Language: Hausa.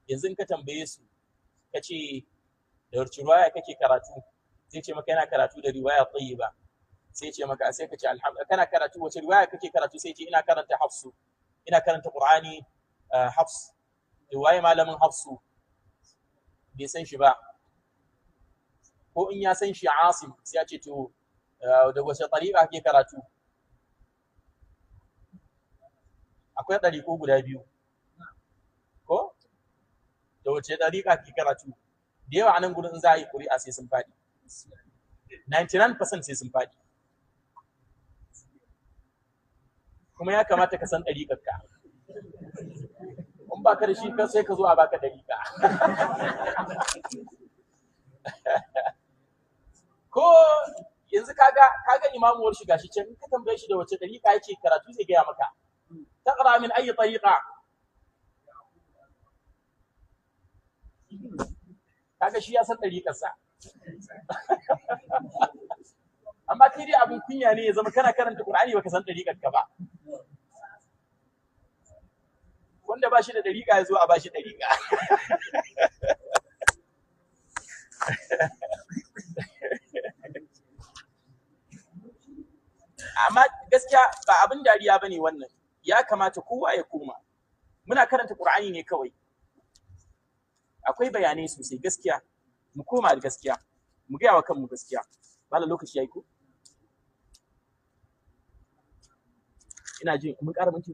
yanzu in ka tambaye su ka ce da wace riwaya kake karatu, zai ce maka yana karatu da riwaya tayyiba, sai ce maka sai ka ce alhamdulillah kana karatu wace riwaya kake karatu, sai ce ina karanta hafsu, ina karanta qur'ani hafs. Riwaya malamin hafsu bai san shi ba, ko in ya san shi asim sai ya ce to da wace tariqa kake karatu. Akwai ɗariƙo guda biyu ko da wace ɗariƙa kake karatu. Da yawa a nan gurin in za a yi ƙuri'a sai sun faɗi, 99% sai sun faɗi. Kuma ya kamata ka san ɗariƙarka, in ba ka da shi sai ka zo a baka ɗariƙa. Ko yanzu kaga imamuwar shi gashi can, in ka tambaye shi da wace ɗariƙa yake karatu zai gaya maka. تقرأ من أي طريقة؟ kaga shi ya san ɗariƙarsa. Amma kai dai abin kunya ne ya zama kana karanta Qur'ani baka san ɗariƙarka ba. Wanda ba shi da ɗariƙa ya zo a ba shi ɗariƙa. Amma gaskiya ba abin dariya bane wannan. Ya kamata kowa ya koma. Muna karanta Qur'ani ne kawai. Akwai bayanai sosai gaskiya. Mu koma da gaskiya. Mu gaya wa kanmu gaskiya. Bala lokaci yayi ko? Ina jin mun ƙara minti